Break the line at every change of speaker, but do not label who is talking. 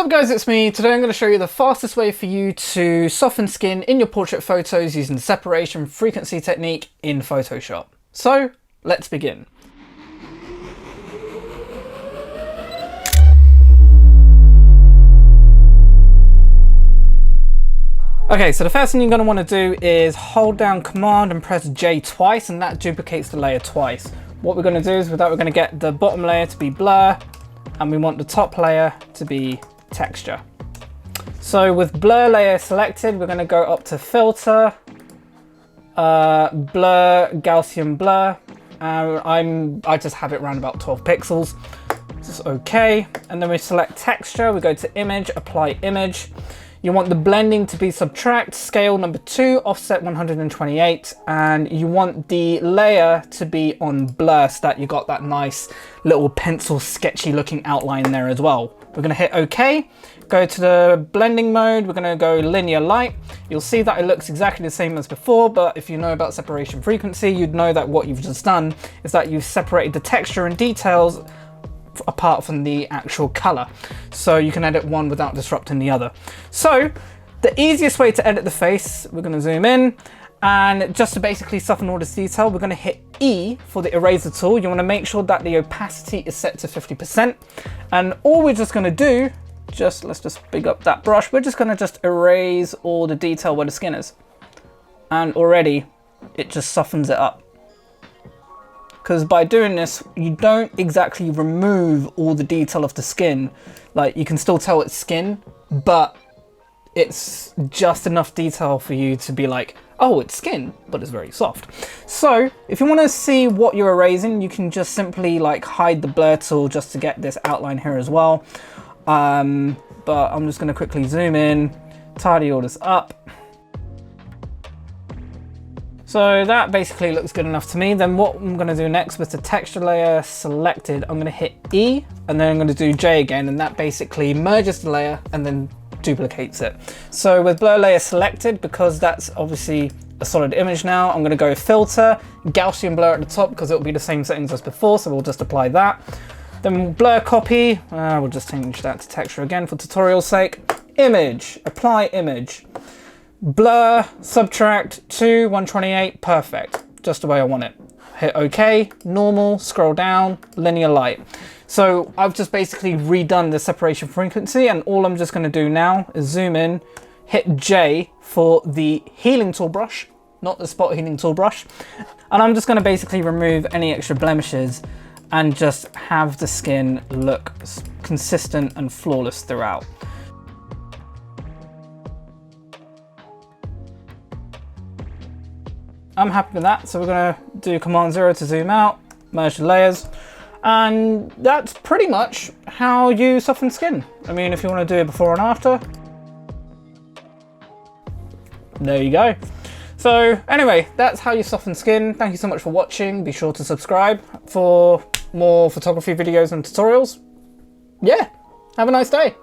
What's up guys, it's me. Today I'm going to show you the fastest way for you to soften skin in your portrait photos using the separation frequency technique in Photoshop. So let's begin. Okay, so the first thing you're going to want to do is hold down Command and press J twice, and that duplicates the layer twice. What we're going to do is we're going to get the bottom layer to be blur, and we want the top layer to be texture. So with blur layer selected, we're going to go up to filter, blur, Gaussian blur. I just have it around about 12 pixels. This is okay. And then we select texture, we go to image, apply image. You want the blending to be subtract, scale number 2, offset 128, and you want the layer to be on blur so that you got that nice little pencil sketchy looking outline there as well. We're gonna hit OK, go to the blending mode, we're gonna go linear light. You'll see that it looks exactly the same as before, but if you know about separation frequency, you'd know that what you've just done is that you've separated the texture and details apart from the actual color, so you can edit one without disrupting the other. So the easiest way to edit the face, we're going to zoom in, and just to basically soften all this detail, we're going to hit E for the eraser tool. You want to make sure that the opacity is set to 50%, and all we're just going to do, let's just big up that brush, we're just going to just erase all the detail where the skin is, and already it just softens it up. Because by doing this, you don't exactly remove all the detail of the skin. Like, you can still tell it's skin, but it's just enough detail for you to be like, oh, it's skin, but it's very soft. So if you want to see what you're erasing, you can just simply like hide the blur tool just to get this outline here as well. But I'm just going to quickly zoom in, tidy all this up. So that basically looks good enough to me. Then what I'm going to do next with the texture layer selected, I'm going to hit E and then I'm going to do J again, and that basically merges the layer and then duplicates it. So with blur layer selected, because that's obviously a solid image now, I'm going to go filter, Gaussian blur at the top because it'll be the same settings as before, so we'll just apply that. Then blur copy, we'll just change that to texture again for tutorial's sake. Image, apply image. Blur, subtract 2, 128, perfect. Just the way I want it. Hit OK, normal, scroll down, linear light. So I've just basically redone the separation frequency, and all I'm just going to do now is zoom in, hit J for the healing tool brush, not the spot healing tool brush. And I'm just going to basically remove any extra blemishes and just have the skin look consistent and flawless throughout. I'm happy with that, so we're going to do Command 0 to zoom out, merge the layers, and that's pretty much how you soften skin. I mean, if you want to do it before and after, there you go. So anyway, that's how you soften skin. Thank you so much for watching. Be sure to subscribe for more photography videos and tutorials. Yeah, have a nice day.